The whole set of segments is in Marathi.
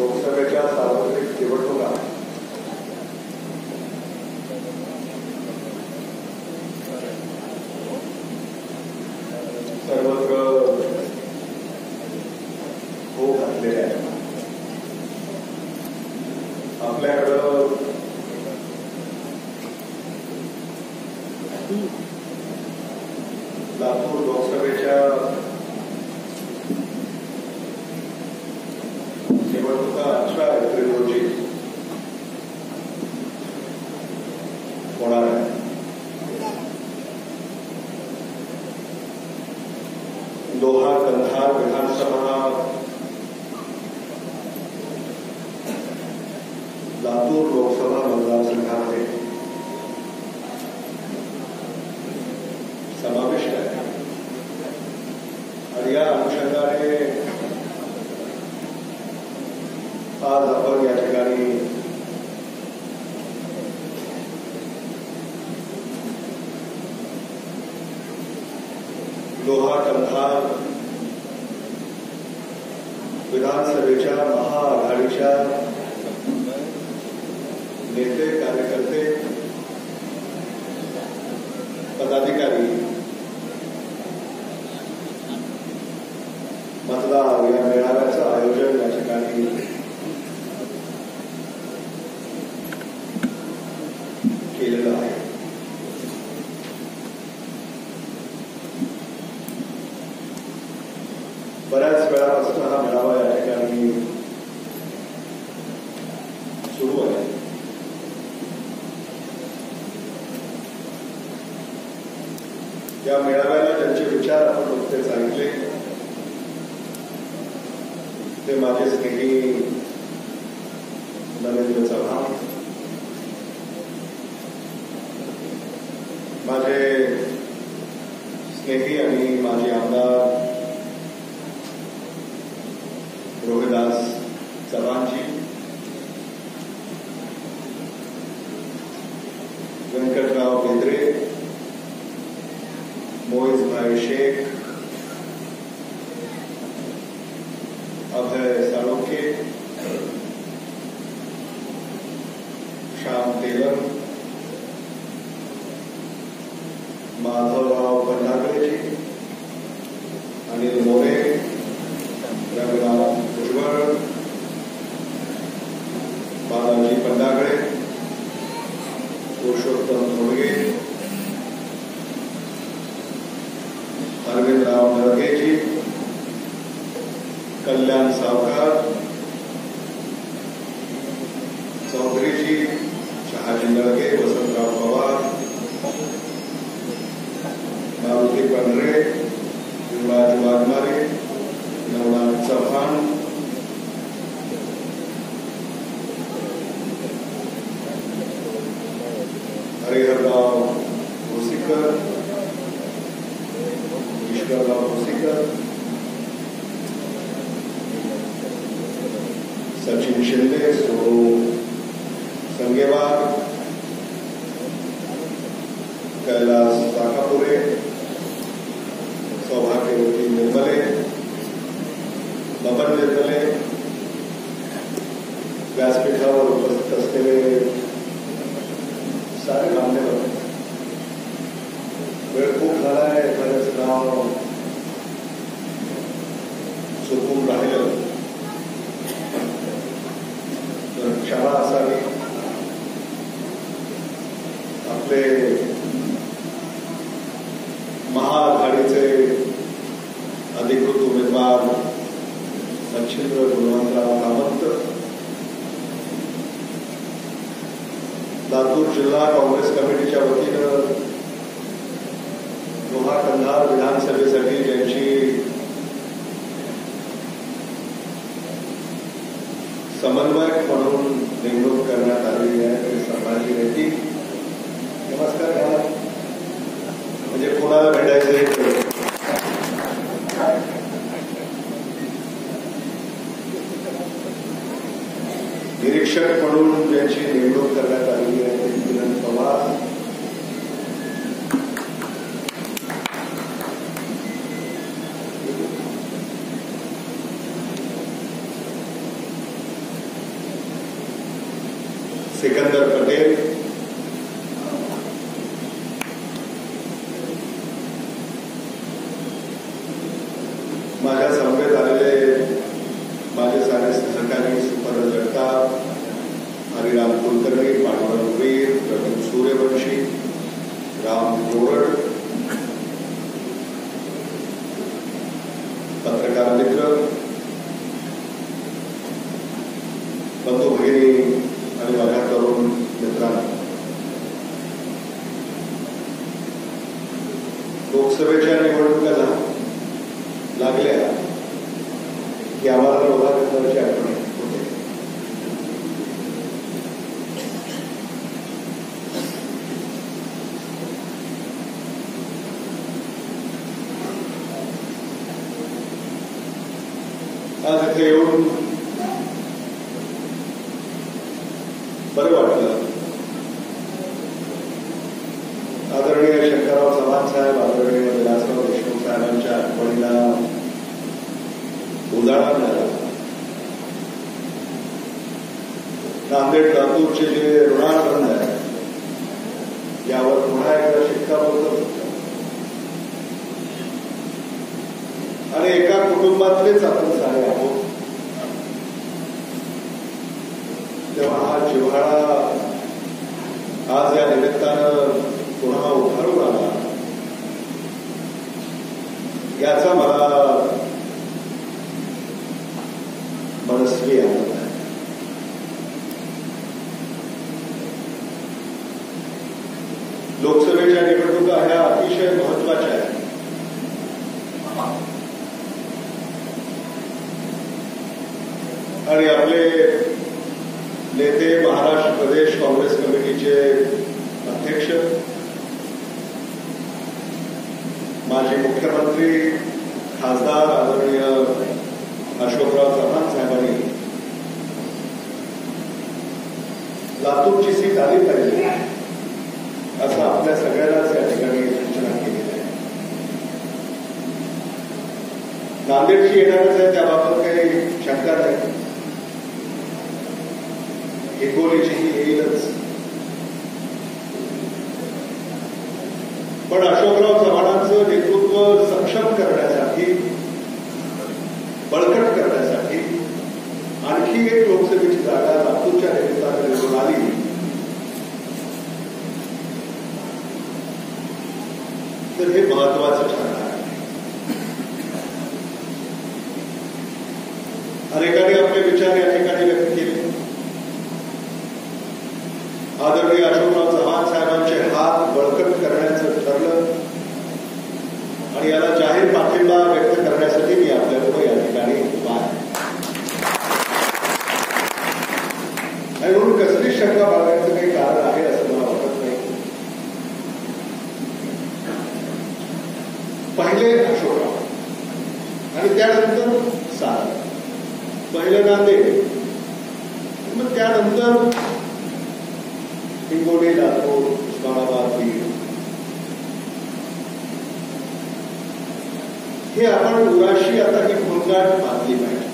लोकसभेच्या सार्वत्रिक निवडणुका सर्वत्र होऊ घातलेल्या आहेत. आपल्याकडं लातूर लोकसभेच्या निवडणुका 18 एप्रिल रोजी होणार आहे. लोहा कंधार विधानसभा लातूर लोकसभा मतदारसंघामध्ये समाविष्ट आहे आणि या अनुषंगाने आज आपण या ठिकाणी लोहा कंधार विधानसभेच्या महाआघाडीच्या नेते कार्यकर्ते पदाधिकारी मतदार या मेळाव्याचं आयोजन या ठिकाणी केलेलं आहे. बऱ्याच वेळापासून हा मेळावा या ठिकाणी सुरू आहे. या मेळाव्याला ज्यांचे विचार आपण नुकतेच ऐकले ते माझे स्नेही नरेंद्र चव्हाण, माझे स्नेही आणि माजी आमदार रोहिदास चव्हाणजी, व्यंकटराव बेंद्रे, मोइजभाई शेख, अभय साळुंखे, श्याम तेलंग, माधवराव पंडागळेजी, अनिल मोरे, रघुनाथ भुजबळ, बालाजी पंडागळे, पुरुषोत्तम थोडगे, अरविंदराव नरगेजी, कल्याण सावकार, चौधरीजी, शहाजी नळगे, वसंतराव पवार, मारुती पंढरे, युवराज वाघमारे, नवनाथ चव्हाण, हरिहरराव भोसीकर, ईश्वरराव भोसीकर, सचिन शिंदे, सोनू संगेवार, कैलास ताकापुरे, सौभाग्यवती निर्मले, बबन निर्मले, व्यासपीठावर उपस्थित असलेले सारे मान्यवर. वेळ खूप झाला आहे, एखाद्याचं नाव चुकून राहिलं तर क्षमा असावी. आपले महाआघाडीचे अधिकृत उमेदवार मच्छिंद्र गुणवंतराव कामत, लातूर जिल्हा काँग्रेस कमिटीच्या वतीनं लोहा कंधार विधानसभेसाठी ज्यांची समन्वयक म्हणून नेमणूक करण्यात आलेली आहे ते संभाजी रेड्डी. नमस्कार. म्हणजे कोणाला भेटायचं निरीक्षक म्हणून ज्यांची नेमणूक करण्यात आलेली आहे किरण पवार, सिकंदर पटेल, माझ्या समवेत आलेले माझे सारे सहकारी सुपर जगताप, हरिराम कुलकर्णी, पांडुरंग वीर, प्रवीण सूर्यवंशी, राम गोरड, पत्रकार मित्र, बंधू भगिनी आणि माझ्या तरुण मित्रांनो, लोकसभेच्या निवडणुका लागल्या की आम्हाला लोकांची आठवण होते. आज इथे येऊन बरं वाटलं. आदरणीय शंकरराव चव्हाण साहेब, आदरणीय विलासराव देशमुख साहेबांच्या आठवणीला उजाळा मिळाला. नांदेड लातूरचे जे ऋणानुबंध आहे यावर पुन्हा एकदा शिक्कामोर्तब आणि एका कुटुंबातलेच आपण सारे आहोत. तेव्हा हा जिव्हाळा आज या निमित्तानं पुन्हा उभारून आला याचा मला मनस्वी आनंद आहे. लोकसभेच्या निवडणुका ह्या अतिशय महत्वाच्या आहेत. आणि आपले नेते, महाराष्ट्र प्रदेश काँग्रेस कमिटीचे अध्यक्ष, माजी मुख्यमंत्री खासदार आदरणीय अशोकराव चव्हाण साहेबांनी लातूरची सीट आली पाहिजे असं आपल्या सगळ्यांनाच या ठिकाणी सूचना केलेली आहे. नांदेडची येणारच आहे त्याबाबत काही शंका नाही. हिंगोलीची येईलच. पण अशोकराव चव्हाणांचं नेतृत्व सक्षम करण्यासाठी, बळकट करण्यासाठी आणखी एक लोकसभेची जागा लातूरच्या निमित्तानं निवडून आली तर हे महत्वाचं ठरणार आहे. अनेकांनी आपले विचार या ठिकाणी व्यक्त केले. आदरणीय अशोकराव चव्हाण साहेबांचे हात बळकट करण्याचं ठरलं आणि याला जाहीर पाठिंबा व्यक्त करण्यासाठी मी आपल्याकडे या ठिकाणी उभा आहे. आणि म्हणून कसली शंका बाळगायचं काही कारण आहे असं मला वाटत नाही. पहिले अशोकराव आणि त्यानंतर सार, पहिलं नांदेड, मग त्यानंतर हिंगोली, लातूर, उस्मानाबाद, बीड, हे आपण उराशी आता ही भूलगाठ बांधली पाहिजे.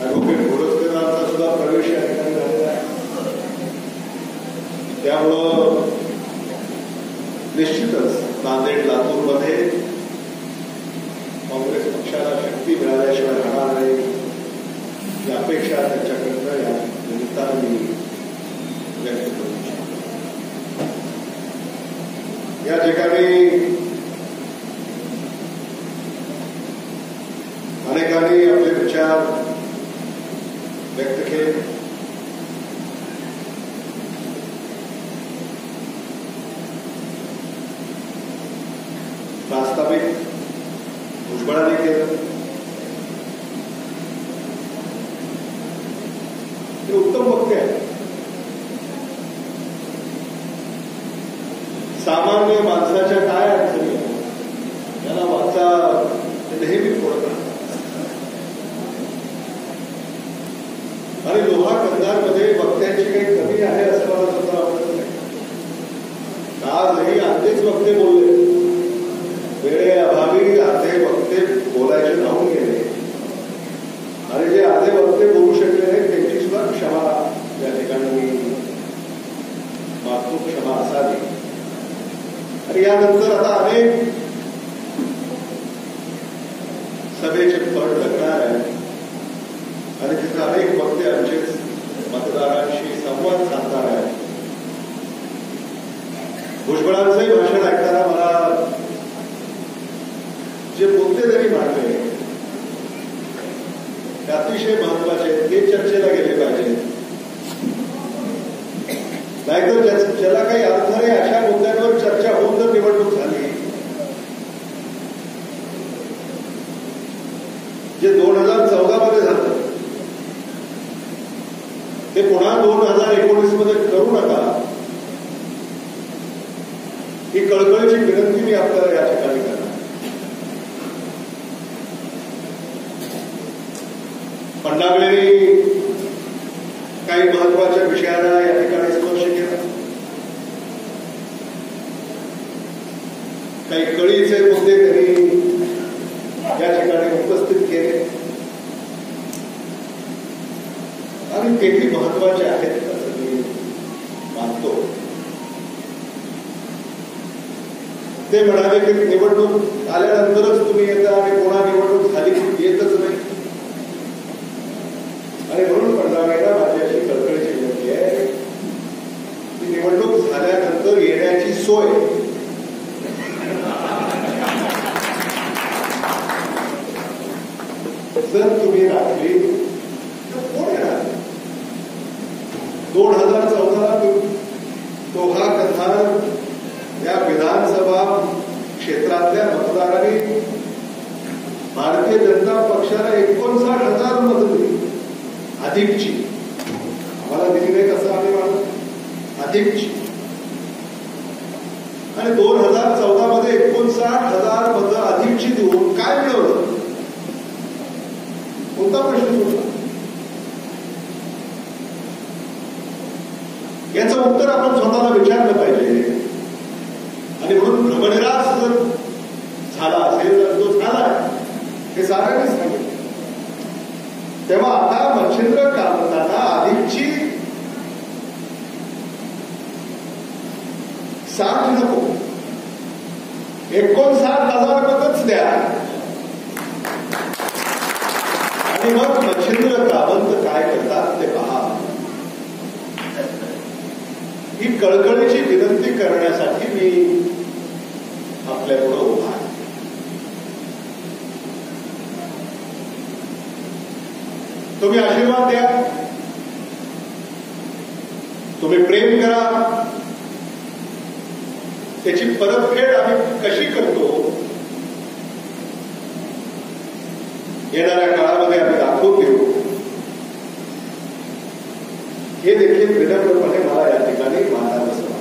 ॲडव्होकेट गोरजकरांचा सुद्धा प्रवेश या ठिकाणी झालेला आहे. त्यामुळं निश्चितच नांदेड, लातूरमध्ये काँग्रेस पक्षाला शक्ती मिळाल्याशिवाय राहणार नाही ही अपेक्षा त्यांच्याकडनं या निमित्तानं मी व्यक्त करू इच्छितो. या ठिकाणी अनेकांनी आपले विचार व्यक्त केले. प्रास्ताविक भुजबळांनी केलं. ते उत्तम वक्ते आहे. सामान्य माणसाच्या काय अडचणी त्याला वाचा नेहमी फोडत आणि लोहा कंधारमध्ये वक्त्यांची काही कमी आहे असं मला सुद्धा वाटत नाही. आजही अर्धेच वक्ते बोलले, वेळेअभावी अर्धे वक्ते बोलायचे राहून गेले आणि जे अर्धे वक्ते बोलू शकले आणि यानंतर आता अनेक सभेचे फळ लागणार आहे आणि तिथे अनेक वक्ते आमचे मतदारांशी संवाद साधणार आहे. भुजबळांचंही भाषण ऐकताना मला जे मुद्दे त्यांनी मांडले ते अतिशय महत्वाचे आहेत, ते चर्चेला गेले पाहिजे. नाहीतर ज्याला काही अर्थ नाही अशा मुद्द्यांवर चर्चा होऊन जर निवडणूक झाली, जे 2014 मध्ये झालं ते पुन्हा 2019 मध्ये करू नका, ही कळकळीची विनंती मी आपल्याला या ठिकाणी करणार. फडणवीसांनी काही महत्वाच्या विषयांना या ठिकाणी स्पर्श केला, काही कळीचे मुद्दे त्यांनी या ठिकाणी उपस्थित केले आणि तेही महत्वाचे आहेत असं मी मानतो. ते म्हणाले की निवडणूक आल्यानंतरच तुम्ही येता आणि पुन्हा निवडणूक झाली की येतच नाही, आणि म्हणून फडणवीसांना माझी अशी कळकळीची विनंती आहे की निवडणूक झाल्यानंतर येण्याची सोय जर तुम्ही राखली तर कोण येणार? 2014 दोहा कंधार या विधानसभा क्षेत्रातल्या मतदारांनी भारतीय जनता पक्षाला 59,000 मतं दिली, अधिकची. आम्हाला दिली नाही कसं आम्ही मानतो, अधिकची. आणि 2014 मध्ये 59,000 मतं अधिकची देऊन काय मिळवलं? कोणता प्रश्न सुटला? याचं उत्तर आपण स्वतःला विचारलं पाहिजे. आणि म्हणून भ्रमनिरास जर झाला असेल तर तो झाला हे साऱ्यांनीच सांगितलं. तेव्हा आता मच्छिंद्र कामतांना अधिकची 60 नको, 59,000 मतच द्या. आणि मग मच्छिंद्र कामंत काय करतात ते पहा. ही कळकळीची विनंती करण्यासाठी मी आपल्यापुढे उभा आहे. तुम्ही आशीर्वाद द्या, तुम्ही प्रेम करा, त्याची परतफेड आम्ही कशी करतो येणाऱ्या काळामध्ये आम्ही दाखवून देऊ, हे देखील विनम्रपणे मला या ठिकाणी मानावंसं वाटतं.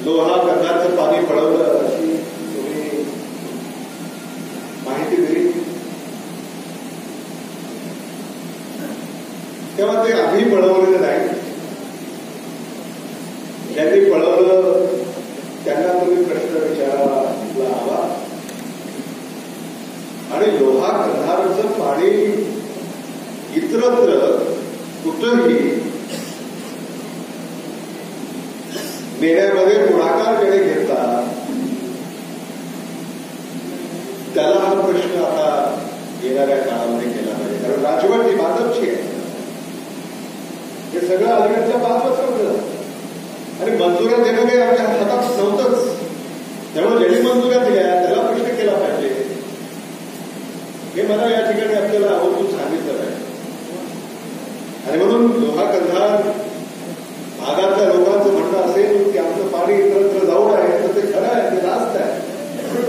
लोहा कंधारचं पाणी पडवलं अशी तुम्ही माहिती दिली, तेव्हा ते आम्ही पळवलेलं नाही. ज्यांनी पळवलं त्यांना तुम्ही प्रश्न विचारायला हवा. आणि लोहा कंधारचं पाणी इतरत्र कुठंही नेण्यामध्ये पुढाकार ज्याने घेतला त्याला हा प्रश्न आता येणाऱ्या काळामध्ये केला पाहिजे. कारण राजवट ही भाजपची आहे. हे सगळं अलीकडच्या 5 वर्षामध्ये आणि मंजुऱ्या देणं काही आमच्या हातात नव्हतंच. त्यामुळे ज्यांनी मंजुऱ्या दिल्या त्याला प्रश्न केला पाहिजे हे मला या ठिकाणी आपल्याला आवर्जून सांगितलं आहे. आणि म्हणून लोहा कंधार भागातल्या लोकांचं म्हणणं असेल की आमचं पाणी इतरत्र जाऊ आहे तर ते खरं आहे, ते रास्त आहे.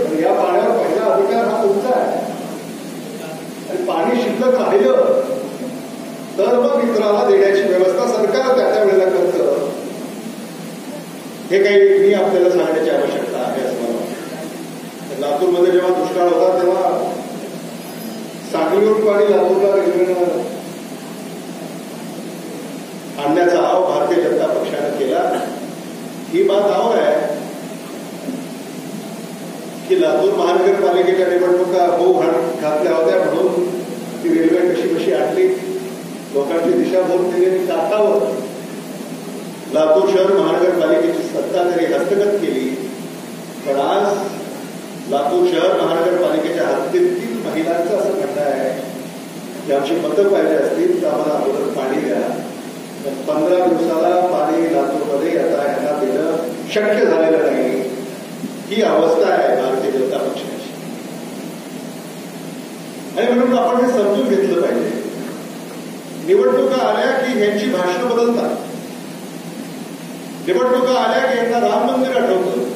पण या पाण्यावर पहिला अधिकार हा तुमचा आहे. आणि पाणी शिल्लक राहिलं तर मग इतराला देण्याची व्यवस्था सरकार त्या वेळेला करतं. हे काही मी आपल्याला सांगण्याची आवश्यकता आहे असं मला वाटतं. लातूरमध्ये जेव्हा दुष्काळ होता तेव्हा सांगलीहून पाणी लातूरला रेल्वेनं आणण्याचा आव भारतीय जनता पक्षाने केला. ही बात आव आहे की लातूर महानगरपालिकेच्या निवडणुका होऊ घातल्या होत्या म्हणून ती रेल्वे कशी आणली, लोकांची दिशाभूल दिलेली काठावर लातूर शहर महानगरपालिकेची सत्ता तरी हस्तगत केली, पण आज लातूर शहर महानगरपालिकेच्या हद्दीतील महिलांचं असं म्हणणं आहे की आमची मतं पाहिजे असतील तर आम्हाला अगोदर पाणी द्या. 15 दिवसाला पाणी लातूरमध्ये आता यांना देणं शक्य झालेलं नाही. ही अवस्था आहे भारतीय जनता पक्षाची. आणि म्हणून आपण हे समजून घेतलं पाहिजे. निवडणुका आल्या की यांची भाषणं बदलतात. निवडणुका आल्या की यांना राम मंदिर आठवतं.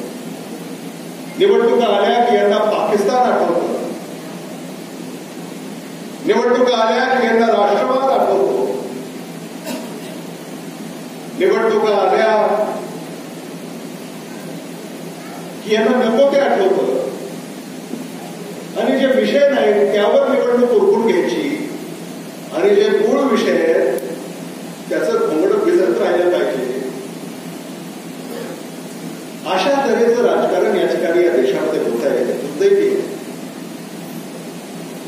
निवडणुका आल्या की यांना पाकिस्तान आठवतं. निवडणुका आल्या की यांना राष्ट्रवाद आठवतो. निवडणुका आल्या की यांना नको ते आठवतं. आणि जे विषय नाहीत त्यावर निवडणूक उरकून घ्यायची आणि जे मूळ विषय आहेत त्याचं घोंगडं भिजत राहिलं पाहिजे. अशा तऱ्हेचं राजकारण या ठिकाणी या देशामध्ये होत आहे. दुर्दैवी आहे.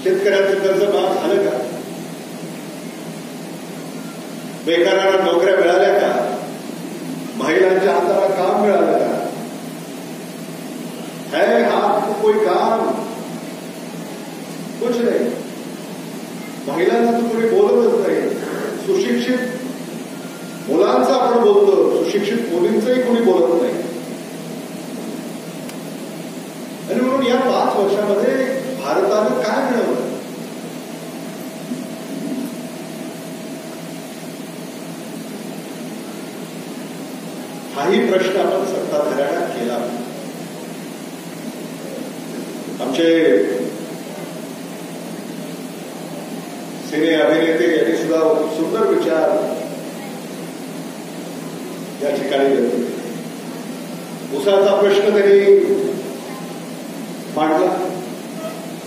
शेतकऱ्यांचं कर्ज माफ झालं का? बेकारांना नोकऱ्या मिळाल्या का? महिलांच्या हाताला काम मिळालं का? है हात कोई काम? कुछ नाही. महिलांना तर कोणी बोलतच नाही. सुशिक्षित मुलांचं आपण बोलतो, सुशिक्षित मुलींचंही कोणी बोलत नाही. आणि म्हणून या 5 वर्षामध्ये भारतानं काय मिळवलं? हाही प्रश्न आपण सत्ताधाऱ्यांना केला. आमचे सिने अभिनेते यांनी सुद्धा सुंदर विचार या ठिकाणी घेतले. उसाचा प्रश्न त्यांनी मांडला.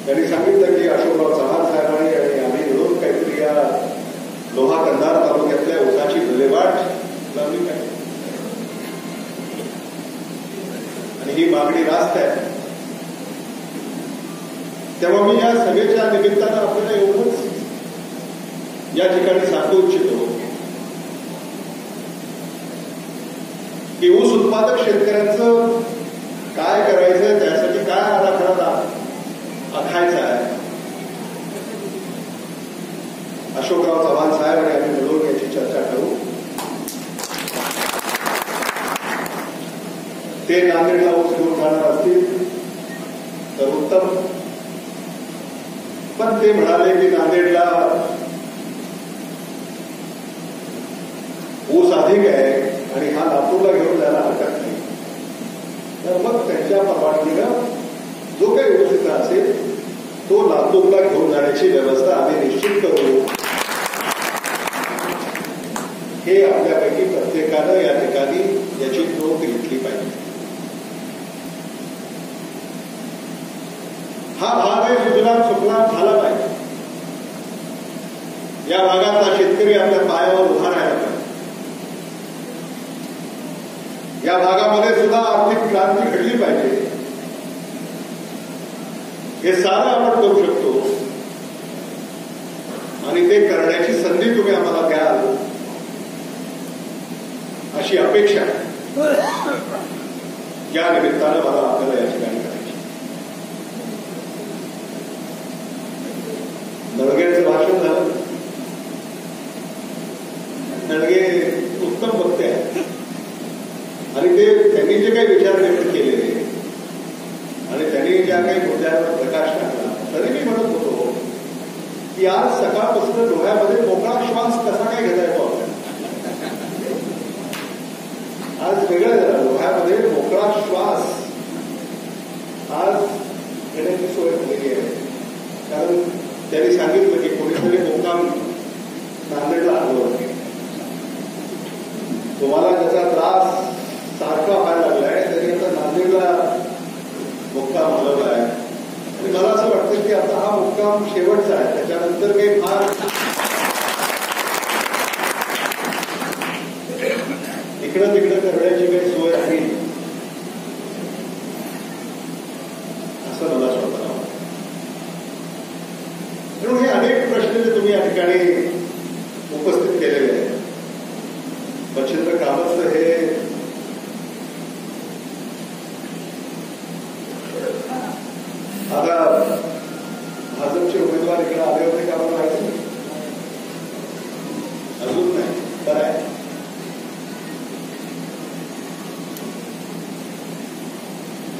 त्यांनी सांगितलं की अशोकराव चव्हाण साहेबांनी आणि आम्ही मिळून काहीतरी या लोहा कंधार तालुक्यातल्या उसाची विल्हेवाट लावली पाहिजे आणि ही मागणी रास्त आहे. तेव्हा मी या सभेच्या निमित्तानं आपल्याला एवढंच या ठिकाणी सांगू इच्छितो की ऊस उत्पादक शेतकऱ्यांचं काय करायचं, त्यासाठी काय आराखडा आखायचा आहे. अशोकराव चव्हाण साहेब आणि आम्ही मिळून याची चर्चा करू. ते नांदेडला ऊस घेऊन जाणार असतील तर उत्तम. पण ते म्हणाले की नांदेडला ऊस अधिक आहे आणि हा लातूरला घेऊन जायला हरकत नाही. तर मग त्यांच्या परवानगीनं जो काही ऊस इथं असेल तो लातूरला घेऊन जाण्याची व्यवस्था आम्ही निश्चित करू. हे आपल्यापैकी प्रत्येकानं या ठिकाणी याची नोंद घेतली पाहिजे. हा भाग आहे सुजलाम सुफलाम झाला पाहिजे. या भागातला शेतकरी आपल्या पायावर उभा राहायला पाहिजे. या भागामध्ये सुद्धा आर्थिक क्रांती घडली पाहिजे. हे सारं आपण करू शकतो आणि ते करण्याची संधी तुम्ही आम्हाला द्याल अशी अपेक्षा या निमित्तानं मला आपल्याला या ठिकाणी करायची. नळगेंचं भाषण झालं. नळगे उत्तम वक्ते आहेत आणि त्यांनी जे काही विचार व्यक्त केलेले आणि त्यांनी ज्या काही मुद्द्यांवर प्रकाश टाकला, तरी मी म्हणत होतो की आज सकाळपासून डोळ्यामध्ये मोकळा श्वास कसा काय घेता येतो आपल्याला. आज वेगळं झालं. डोळ्यामध्ये मोकळा श्वास आज घेण्याची सोय झालेली आहे. कारण त्यांनी सांगितलं की कोणीतरी मुक्काम नांदेडला आलो आहे. तुम्हाला त्याचा त्रास सारखा व्हायला लागलाय तरी आता नांदेडला मुक्काम हलवला आहे. आणि मला असं वाटतं की आता हा मुक्काम शेवटचा आहे. त्याच्यानंतर काही फार इकडं तिकडं करण्याची काही सोय आहे असं मला स्वतःला वाटतं. म्हणून हे अनेक प्रश्न जे तुम्ही या ठिकाणी उपस्थित केलेले आहेत. मच्छिंद्र कामतचं हे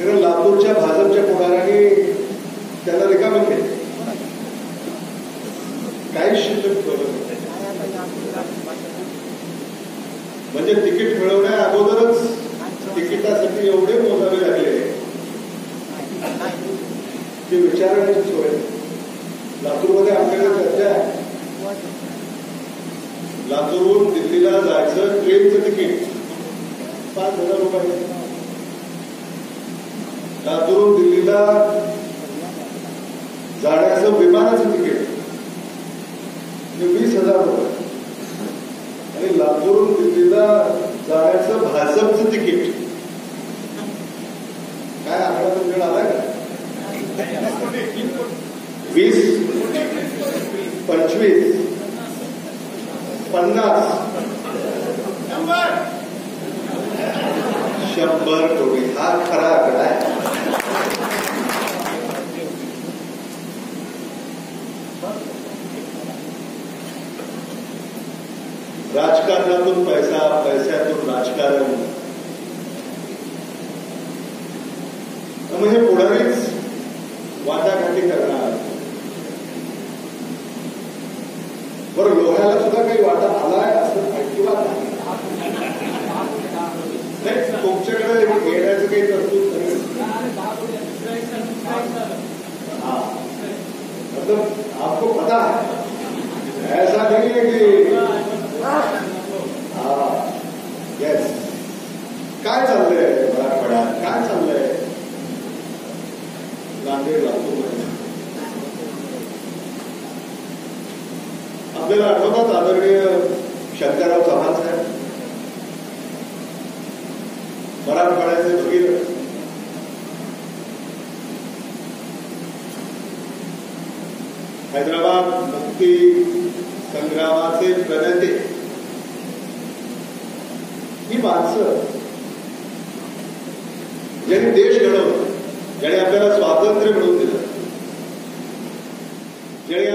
कारण लातूरच्या भाजपच्या पुढाऱ्यांनी त्यांना रिकामं केलं, काहीच शिल्लक ठेवलं नाही. म्हणजे तिकीट मिळवण्या अगोदरच तिकिटासाठी एवढे मोजावे लागले की विचारण्याची सोय. लातूरमध्ये आपल्याकडे चर्चा आहे, लातूरहून दिल्लीला जायचं ट्रेनचं तिकीट 5,000 रुपये, लातूरहून दिल्लीला जाण्याचं विमानाचं तिकीट 20,000 रुपये आणि लातूरहून दिल्लीला जाण्याचं भाजपचं तिकीट. काय आकडा तुमच्याकडे आलाय का? 20, 25, 50, 100 कोटी हा खरा आकडा आहे. राजकारणातून पैसा, पैशातून राजकारण, म्हणजे पुढारीच वाटाघाटी करणार. बरं, लोह्याला सुद्धा काही वाटा आलाय असं अजिबात नाही. तुमच्याकडे येण्याचं काही तरतूद नाही. मतलब आपको पता है, ऐसा नहीं है कि येस. काय चाललंय मराठवाड्यात, काय चाललंय नांदेड लातूरमध्ये? आपल्याला आठवतात आदरणीय शंकरराव चव्हाण साहेब, मराठवाड्याचे भगीरथ. हैदराबाद मुक्ती संग्रामाचे प्रणेते. ही माणसं ज्यांनी देश घडवला, ज्याने आपल्याला स्वातंत्र्य मिळवून दिलं, ज्याने